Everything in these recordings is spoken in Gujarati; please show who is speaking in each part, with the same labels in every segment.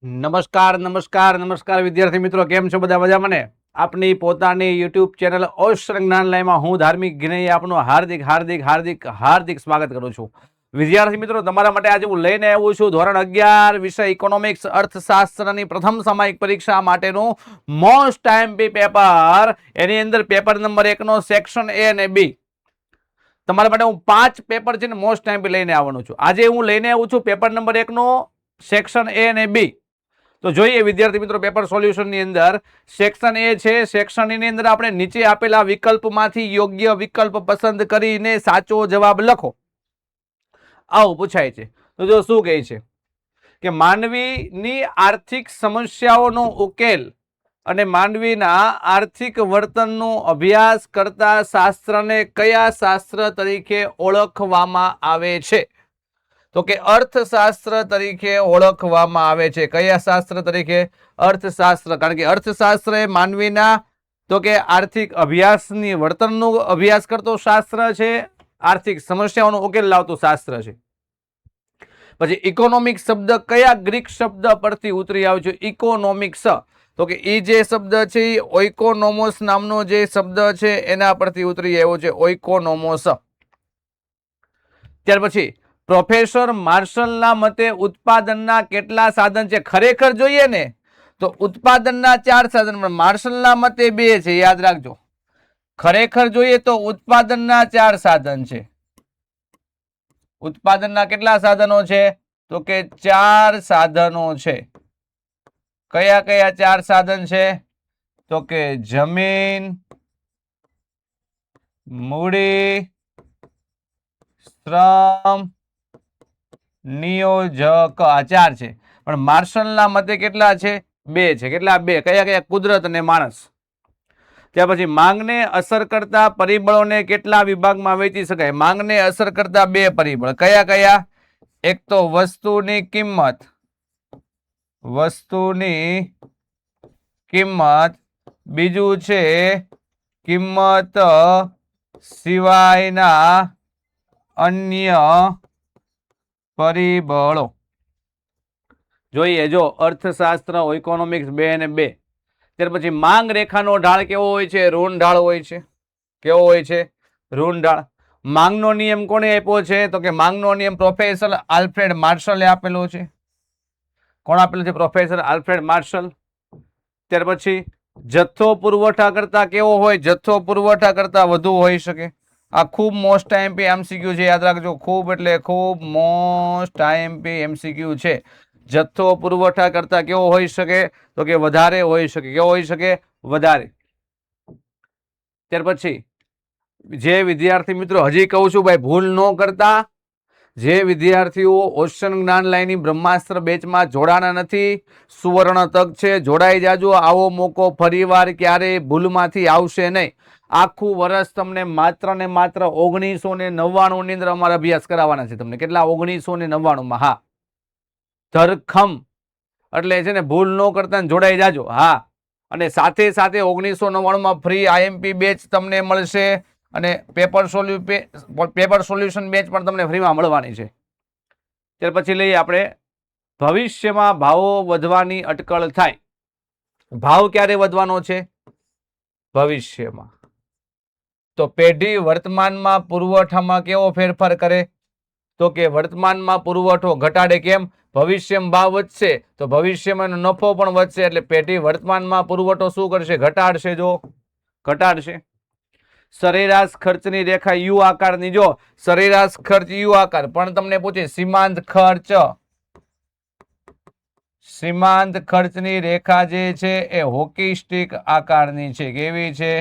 Speaker 1: નમસ્કાર નમસ્કાર નમસ્કાર વિદ્યાર્થી મિત્રો, કેમ છો બધા? મજામાં ને? આપની પોતાની યુટ્યુબ ચેનલ ઓશન જ્ઞાન લાઈમાં હું ધાર્મિક જ્ઞેય આપનું હાર્દિક હાર્દિક હાર્દિક હાર્દિક સ્વાગત કરું છું. વિદ્યાર્થી મિત્રો, તમારા માટે આજે હું લઈને આવ્યો છું ધોરણ 11 વિષય ઇકોનોમિક્સ અર્થશાસ્ત્રની પ્રથમ સામયિક પરીક્ષા માટેનું મોસ્ટ ટાઈમપી પેપર. એની અંદર પેપર નંબર 1 નો સેક્શન એ અને બી. તમારા માટે હું 5 પેપર છે ને મોસ્ટ ટાઈમપી લઈને આવવાનો છું. આજે હું લઈને આવ્યો છું પેપર નંબર 1 નો સેક્શન એ અને બી. તો જોઈએ વિદ્યાર્થી મિત્રો, પેપર સોલ્યુશન ની અંદર સેક્શન એ છે. સેક્શન ની અંદર આપણે નીચે આપેલા વિકલ્પમાંથી યોગ્ય વિકલ્પ પસંદ કરીને સાચો જવાબ લખો. આવું પૂછાય છે. તો જો શું કહે છે કે માનવીની આર્થિક સમસ્યાઓનો ઉકેલ અને માનવીના આર્થિક વર્તનનો અભ્યાસ કરતા શાસ્ત્રને કયા શાસ્ત્ર તરીકે ઓળખવામાં આવે છે? તો કે અર્થશાસ્ત્ર તરીકે ઓળખવામાં આવે છે. કયા શાસ્ત્ર તરીકે? અર્થશાસ્ત્ર. કારણ કે અર્થશાસ્ત્ર એ માનવીના તો કે આર્થિક અભ્યાસની વર્તનનો અભ્યાસ કરતો શાસ્ત્ર છે, આર્થિક સમસ્યાઓનો ઉકેલ લાવતું શાસ્ત્ર છે. પછી ઇકોનોમિક્સ શબ્દ કયા ગ્રીક શબ્દ પરથી ઉતરી આવ્યો છે? ઇકોનોમિક્સ. તો કે એ જે શબ્દ છે એ ઓઇકોનોમોસ નામનો જે શબ્દ છે એના પરથી ઉતરી આવ્યો છે, ઓઇકોનોમોસ. ત્યાર પછી પ્રોફેસર માર્શલના મતે ઉત્પાદનના કેટલા સાધન છે? ખરેખર જોઈએ ને તો ઉત્પાદનના 4 સાધન, પણ માર્શલના મતે 2 છે, યાદ રાખજો. ખરેખર જોઈએ તો ઉત્પાદનના 4 સાધન છે. ઉત્પાદનના કેટલા સાધનો છે? તો કે 4 સાધનો છે. કયા કયા 4 સાધન છે? તો કે જમીન, મૂડી, શ્રમ, નિયોજક. આ 4 છે. પણ માર્શલના મતે કેટલા છે? 2 છે. કેટલા? 2. કયા કયા? કુદરત અને માણસ. ત્યાર પછી માંગને અસર કરતા પરિબળોને કેટલા વિભાગમાં વહેંચી શકાય? માંગને અસર કરતા 2 પરિબળ. કયા કયા? એક તો વસ્તુની કિંમત, વસ્તુની કિંમત. બીજું છે કિંમત સિવાયના અન્ય પરિબળો. જોઈએ જો અર્થશાસ્ત્ર, ઇકોનોમિક્સ 2 અને 2. ત્યાર પછી માંગ રેખાનો ઢાળ કેવો હોય છે? ઋણ ઢાળ હોય છે. કેવો હોય છે? ઋણ ઢાળ. માંગનો નિયમ કોણે આપ્યો છે? તો કે માંગનો નિયમ પ્રોફેસર આલ્ફ્રેડ માર્શલે આપેલો છે. કોણ આપેલું છે? Professor Alfred Marshall. ત્યાર પછી જથ્થો પુરવઠા કરતા કેવો હોય? જથ્થો પુરવઠા કરતા વધુ હોઈ શકે. આ ખૂબ મોસ્ટ ટાઈમપી એમસીક્યુ છે, યાદ રાખજો. ખૂબ એટલે ખૂબ મોસ્ટ ટાઈમપી એમસીક્યુ છે. જથ્થો પુરવઠા કરતા કેવો હોઈ શકે? તો કે વધારે હોઈ શકે. કેવો હોઈ શકે? વધારે. ત્યાર પછી જે વિદ્યાર્થી મિત્રો, હજી કહું છું ભાઈ, ભૂલ ન કરતા. જે વિદ્યાર્થીઓ ઓશન જ્ઞાન લાઈનની બ્રહ્માસ્ત્ર બેચમાં જોડાણા નથી, સુવર્ણ તક છે, જોડાઈ જાજો. આવો મોકો ફરીવાર ક્યારેય ભૂલમાંથી આવશે નહીં. આખું વર્ષ તમને માત્ર ને માત્ર 1999 ની અંદર અમારા અભ્યાસ કરાવવાના છે તમને. કેટલા? 1999 માં. હા, ધરખમ. એટલે છે ને ભૂલ ન કરતા જોડાઈ જાજો. હા, અને સાથે સાથે 1999 માં ફ્રી આઈએમપી બેચ તમને મળશે અને પેપર સોલ્યુશન બેચ પણ તમને ફ્રીમાં મળવાની છે. ત્યાર પછી લઈએ આપણે ભવિષ્યમાં ભાવો વધવાની અટકળ થાય. ભાવ ક્યારે વધવાનો છે? ભવિષ્યમાં. તો પેઢી વર્તમાનમાં પુરવઠામાં કેવો ફેરફાર કરે? તો કે વર્તમાનમાં પુરવઠો ઘટાડે. કેમ? ભવિષ્યમાં ભાવ વધશે તો ભવિષ્યમાં નફો પણ વધશે. એટલે પેઢી વર્તમાનમાં પુરવઠો શું કરશે? ઘટાડશે. જો ઘટાડશે. સરેરાશ ખર્ચની રેખા યુ આકારની. જો સરેરાશ ખર્ચ યુ આકાર, પણ તમને પૂછે સીમાંત ખર્ચ. સીમાંત ખર્ચની રેખા જે છે એ હોકી સ્ટીક આકારની છે. કેવી છે?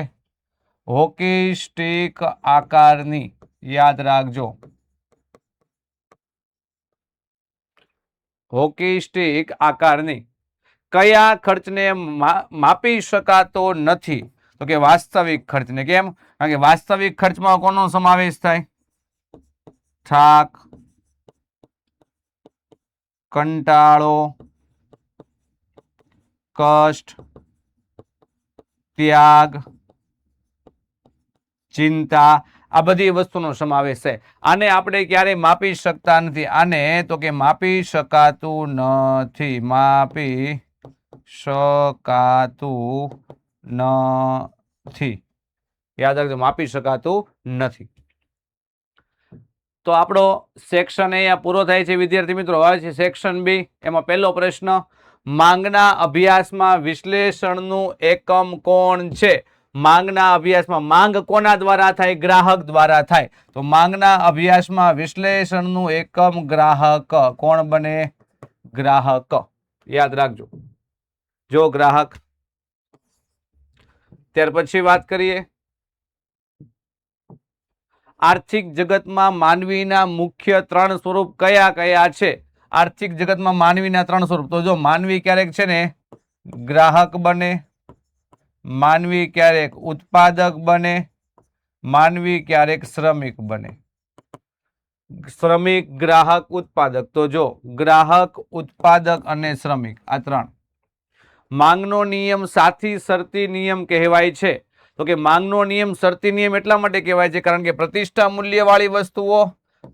Speaker 1: હોકી સ્ટીક આકારની. યાદ રાખજો, હોકી સ્ટીક આકારની. કયા ખર્ચને માપી શકાતો નથી? તો કે વાસ્તવિક ખર્ચને. કેમ? કારણ કે વાસ્તવિક ખર્ચમાં કોનો સમાવેશ થાય? થાક, કંટાળો, કષ્ટ, ત્યાગ, ચિંતા. આ બધી વસ્તુનો સમાવેશ છે. આને આપણે ક્યારેય માપી શકતા નથી. આને તો કે માપી શકાતું નથી. માપી શકાતું નથી. યાદ રાખજો, માપી શકાતું નથી. તો આપણો સેક્શન અહીંયા પૂરો થાય છે વિદ્યાર્થી મિત્રો. આવે છે સેક્શન બી. એમાં પહેલો પ્રશ્ન, માંગના અભ્યાસમાં વિશ્લેષણનું એકમ કોણ છે? માંગના અભ્યાસમાં માંગ કોના દ્વારા થાય? ગ્રાહક દ્વારા થાય. તો માંગના અભ્યાસમાં વિશ્લેષણનું એકમ ગ્રાહક. કોણ બને? ગ્રાહક. યાદ રાખજો, જો ગ્રાહક. ત્યાર પછી વાત કરીએ, આર્થિક જગતમાં માનવીના મુખ્ય 3 સ્વરૂપ કયા કયા છે? આર્થિક જગતમાં માનવીના 3 સ્વરૂપ. તો જો માનવી ક્યારેક છે ને ગ્રાહક બને, માનવી ક્યારેક ઉત્પાદક બને, માનવી ક્યારેક શ્રમિક બને. શ્રમિક, ગ્રાહક, ઉત્પાદક. તો જો ગ્રાહક, ઉત્પાદક અને શ્રમિક, આ 3. માંગનો નિયમ સાથી શરતી નિયમ કહેવાય છે. તો કે માંગનો નિયમ શરતી નિયમ એટલા માટે કહેવાય છે કારણ કે પ્રતિષ્ઠા મૂલ્યવાળી વસ્તુઓ,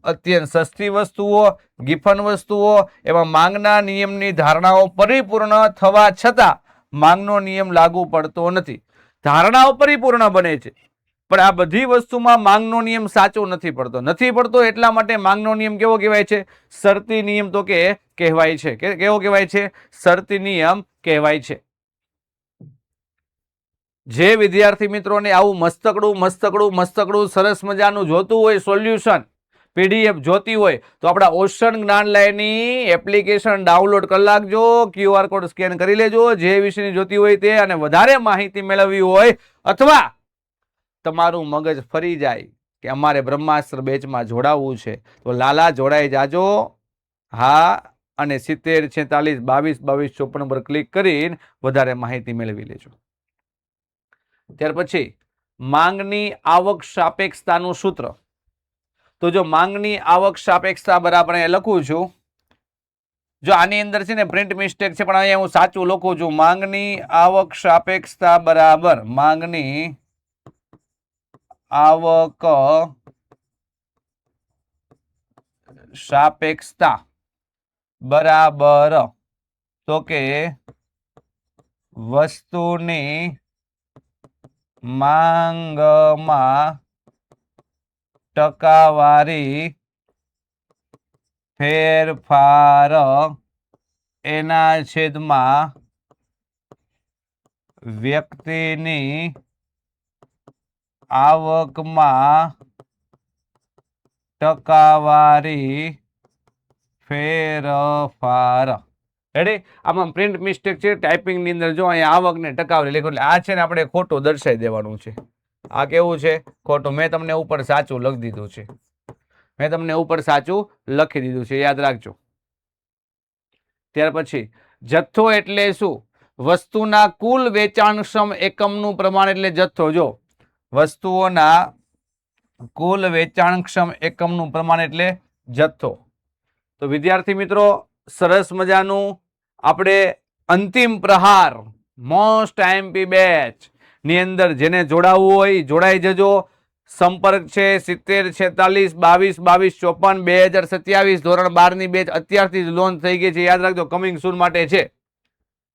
Speaker 1: અત્યંત સસ્તી વસ્તુઓ, ગિફન વસ્તુઓ, એમાં માંગના નિયમની ધારણાઓ પરિપૂર્ણ થવા છતાં માંગનો નિયમ લાગુ પડતો નથી. ધારણાઓ પરિપૂર્ણ બને છે પણ આ બધી વસ્તુમાં માંગનો નિયમ સાચો નથી પડતો. એટલા માટે માંગનો નિયમ કેવો કહેવાય છે? શરતી નિયમ તો કે કહેવાય છે. કેવો કહેવાય છે? શરતી નિયમ કહેવાય છે. જે વિદ્યાર્થી મિત્રોને આવું મસ્તકડું સરસ મજાનું જોતું હોય, સોલ્યુશન પીડીએફ જોતી હોય, તો આપણા ઓશન જ્ઞાનલયની એપ્લિકેશન ડાઉનલોડ કરી નાખજો, QR કોડ સ્કેન કરી લેજો, જે વિષયની જોતી હોય તે. અને વધારે માહિતી મેળવવી હોય અથવા તમારું મગજ ફરી જાય કે અમારે બ્રહ્માસ્ત્ર બેચમાં જોડાવવું છે, તો લાલા જોડાઈ જાજો. હા, અને 70 46 22 22 54 પર ક્લિક કરીને વધારે માહિતી મેળવી લેજો. ત્યાર પછી માંગની આવક સાપેક્ષતાનું સૂત્ર. તો જો માંગની આવક સાપેક્ષતા બરાબર અહીંયા લખું છું. જો આની અંદર છે ને પ્રિન્ટ મિસ્ટેક છે પણ અહીંયા હું સાચું લખું છું. માંગની આવક સાપેક્ષતા બરાબર માંગની આવક સાપેક્ષતા બરાબર તો કે વસ્તુની માંગમાં ટકાવારી ફેરફાર એના છેદમાં વ્યક્તિની આવકમાં ટકાવારી ફેરફાર. રેડી? આમાં પ્રિન્ટ મિસ્ટેક છે ટાઈપિંગની અંદર. જો અહીંયા આવકને ટકાવારી લખ્યું એટલે આ છે ને આપણે ખોટું દર્શાવી દેવાનું છે. આ કેવું છે? ખોટું. મેં તમને ઉપર સાચું લખી દીધું છે. યાદ રાખજો. ત્યાર પછી જથ્થો એટલે શું? વસ્તુના કુલ વેચાણક્ષમ એકમનું પ્રમાણ એટલે જથ્થો. જો વસ્તુઓના કુલ વેચાણક્ષમ એકમનું પ્રમાણ એટલે જથ્થો. તો વિદ્યાર્થી મિત્રો, સરસ મજાનું આપણે અંતિમ પ્રહાર મોસ્ટ IMP બેચ ની અંદર જેને જોડાવવું હોય જોડાઈ જજો. સંપર્ક છે 70 46 22 22 54 2027 ધોરણ 12 ની બેચ અત્યારથી જ લોન્ચ થઈ ગઈ છે. યાદ રાખજો, કમિંગ સૂન માટે છે.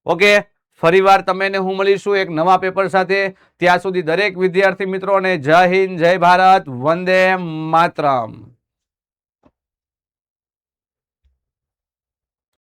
Speaker 1: ઓકે, ફરીવાર તમે ને હું મળીશું એક નવા પેપર સાથે. ત્યાં સુધી દરેક વિદ્યાર્થી મિત્રોને જય હિન્દ, જય ભારત, વંદે માતરમ.